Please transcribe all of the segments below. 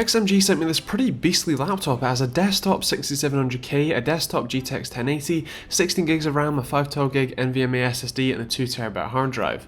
XMG sent me this pretty beastly laptop. It has a desktop 6700K, a desktop GTX 1080, 16 gigs of RAM, a 512GB NVMe SSD and a 2TB hard drive.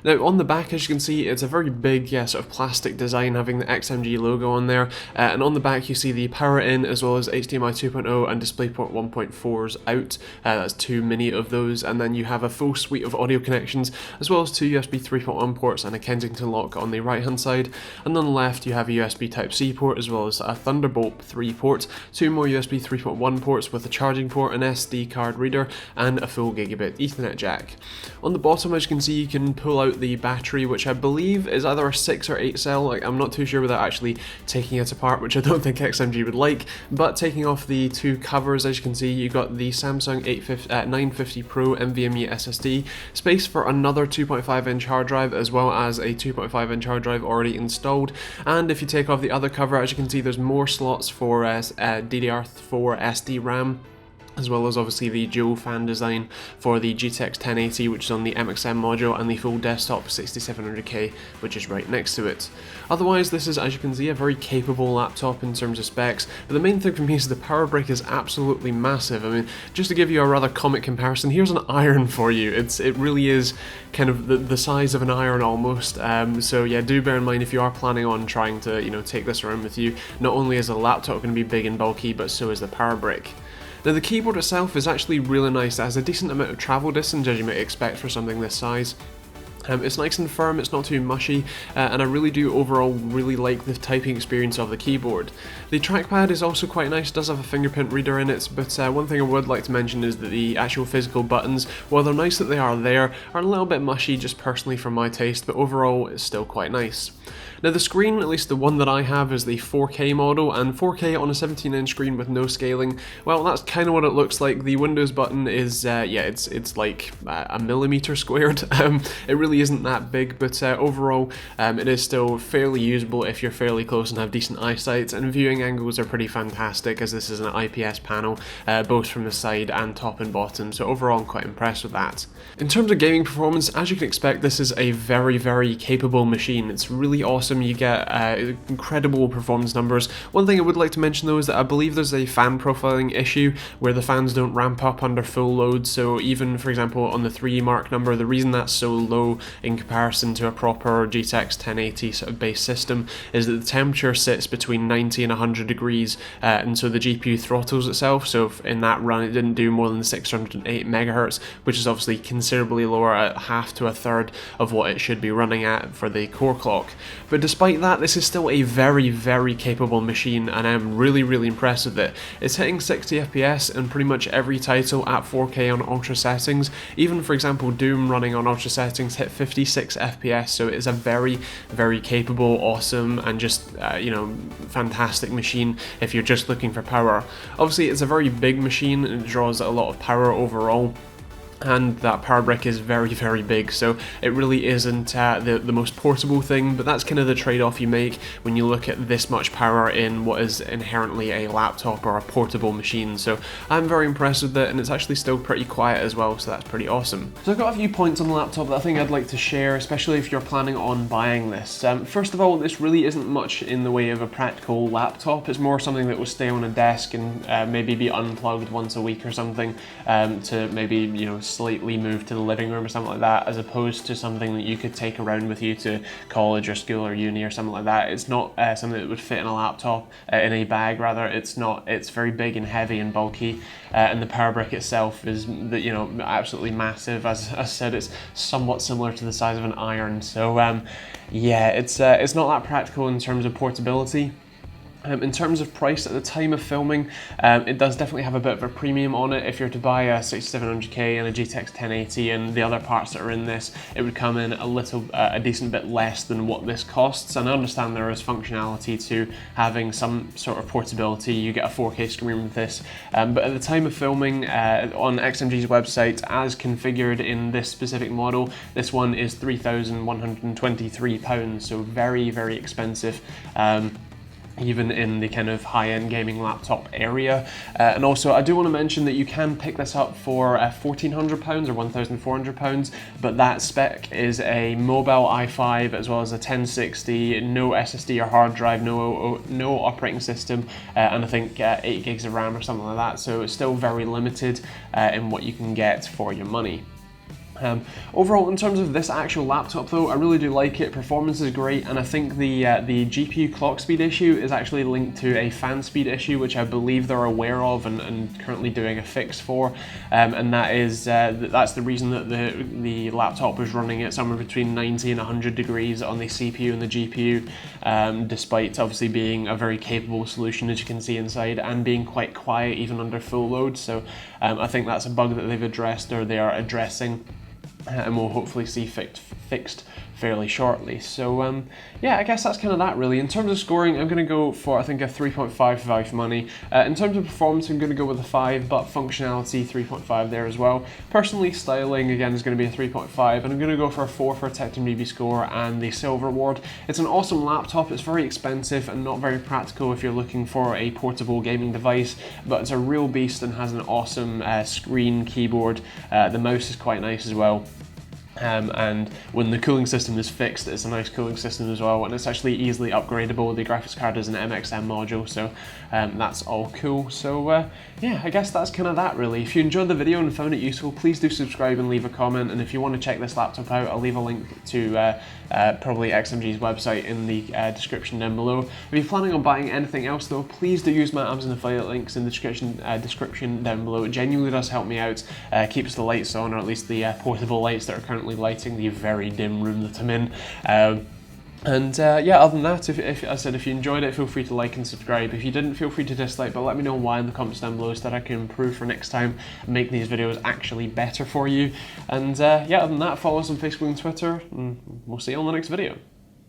Now on the back, as you can see, it's a very big sort of plastic design having the XMG logo on there, and on the back you see the power in as well as HDMI 2.0 and DisplayPort 1.4's out. That's two mini of those, and then you have a full suite of audio connections as well as two USB 3.1 ports and a Kensington lock on the right hand side, and on the left you have a USB Type-C port as well as a Thunderbolt 3 port, two more USB 3.1 ports with a charging port, an SD card reader and a full gigabit Ethernet jack. On the bottom, as you can see, you can pull out the battery, which I believe is either a 6 or 8 cell, I'm not too sure without actually taking it apart, which I don't think XMG would like, but taking off the two covers, as you can see, you got the Samsung 950 Pro NVMe SSD, space for another 2.5-inch hard drive as well as a 2.5-inch hard drive already installed, and if you take off the other cover, as you can see, there's more slots for DDR4 SD RAM, as well as obviously the dual fan design for the GTX 1080, which is on the MXM module, and the full desktop 6700K, which is right next to it. Otherwise, this is, as you can see, a very capable laptop in terms of specs, but the main thing for me is the power brick is absolutely massive. I mean, just to give you a rather comic comparison, here's an iron for you. It really is kind of the size of an iron almost, so yeah, do bear in mind if you are planning on trying to, take this around with you, not only is the laptop going to be big and bulky, but so is the power brick. Now the keyboard itself is actually really nice. It has a decent amount of travel distance, as you might expect for something this size. It's nice and firm, it's not too mushy, and I really do overall really like the typing experience of the keyboard. The trackpad is also quite nice, does have a fingerprint reader in it, but one thing I would like to mention is that the actual physical buttons, while they're nice that they are there, are a little bit mushy just personally for my taste, but overall it's still quite nice. Now the screen, at least the one that I have, is the 4K model, and 4K on a 17-inch screen with no scaling, well, that's kind of what it looks like. The Windows button is, it's like a millimeter squared. It really isn't that big, but overall it is still fairly usable if you're fairly close and have decent eyesight, and viewing angles are pretty fantastic as this is an IPS panel, both from the side and top and bottom, so overall I'm quite impressed with that. In terms of gaming performance, as you can expect, this is a very, very capable machine. It's really awesome. You get incredible performance numbers. One thing I would like to mention though is that I believe there's a fan profiling issue where the fans don't ramp up under full load, so even for example on the 3 mark number, the reason that's so low in comparison to a proper GTX 1080 sort of base system is that the temperature sits between 90 and 100 degrees, and so the GPU throttles itself, so in that run it didn't do more than 608 megahertz, which is obviously considerably lower, at half to a third of what it should be running at for the core clock. But despite that, this is still a very, very capable machine, and I'm really, really impressed with it. It's hitting 60 FPS in pretty much every title at 4K on ultra settings. Even for example Doom running on ultra settings hit 56 FPS, so it is a very, very capable, awesome and just fantastic machine if you're just looking for power. Obviously it's a very big machine and it draws a lot of power overall, and that power brick is very, very big, so it really isn't the most portable thing, but that's kind of the trade-off you make when you look at this much power in what is inherently a laptop or a portable machine. So I'm very impressed with it, and it's actually still pretty quiet as well, so that's pretty awesome. So I've got a few points on the laptop that I think I'd like to share, especially if you're planning on buying this. First of all, this really isn't much in the way of a practical laptop. It's more something that will stay on a desk and maybe be unplugged once a week or something, to maybe slightly move to the living room or something like that, as opposed to something that you could take around with you to college or school or uni or something like that. It's not something that would fit in a laptop, in a bag rather. It's very big and heavy and bulky, and the power brick itself is absolutely massive. As I said, it's somewhat similar to the size of an iron, so yeah, it's not that practical in terms of portability. In terms of price, at the time of filming, it does definitely have a bit of a premium on it. If you're to buy a 6700K and a GTX 1080 and the other parts that are in this, it would come in a decent bit less than what this costs. And I understand there is functionality to having some sort of portability. You get a 4K screen with this, but at the time of filming, on XMG's website, as configured in this specific model, this one is £3,123, so very, very expensive. even in the kind of high-end gaming laptop area. And also I do want to mention that you can pick this up for £1,400 or £1,400, but that spec is a mobile i5 as well as a 1060, no SSD or hard drive, no operating system, and I think 8 gigs of RAM or something like that, so it's still very limited in what you can get for your money. Overall, in terms of this actual laptop though, I really do like it. Performance is great, and I think the GPU clock speed issue is actually linked to a fan speed issue, which I believe they're aware of and currently doing a fix for, and that is that's the reason that the laptop was running at somewhere between 90 and 100 degrees on the CPU and the GPU, despite obviously being a very capable solution, as you can see inside, and being quite quiet even under full load. So I think that's a bug that they've addressed, or they are addressing, and we'll hopefully see fixed fairly shortly. So yeah, I guess that's kind of that really. In terms of scoring, I'm going to go for, I think, a 3.5 for value for money. In terms of performance, I'm going to go with a 5, but functionality 3.5 there as well. Personally, styling again is going to be a 3.5, and I'm going to go for a 4 for a TechteamGB score and the silver award. It's an awesome laptop. It's very expensive and not very practical if you're looking for a portable gaming device, but it's a real beast and has an awesome screen, keyboard. The mouse is quite nice as well. And when the cooling system is fixed, it's a nice cooling system as well, and it's actually easily upgradable. The graphics card is an MXM module, so that's all cool. So yeah, I guess that's kind of that really. If you enjoyed the video and found it useful, please do subscribe and leave a comment, and if you want to check this laptop out, I'll leave a link to probably XMG's website in the description down below. If you're planning on buying anything else though, please do use my Amazon affiliate links in the description down below. It genuinely does help me out, keeps the lights on, or at least the portable lights that are currently lighting the very dim room that I'm in. And yeah, other than that, if I said, if you enjoyed it, feel free to like and subscribe. If you didn't, feel free to dislike, but let me know why in the comments down below so that I can improve for next time and make these videos actually better for you. And yeah, other than that, follow us on Facebook and Twitter, and we'll see you on the next video.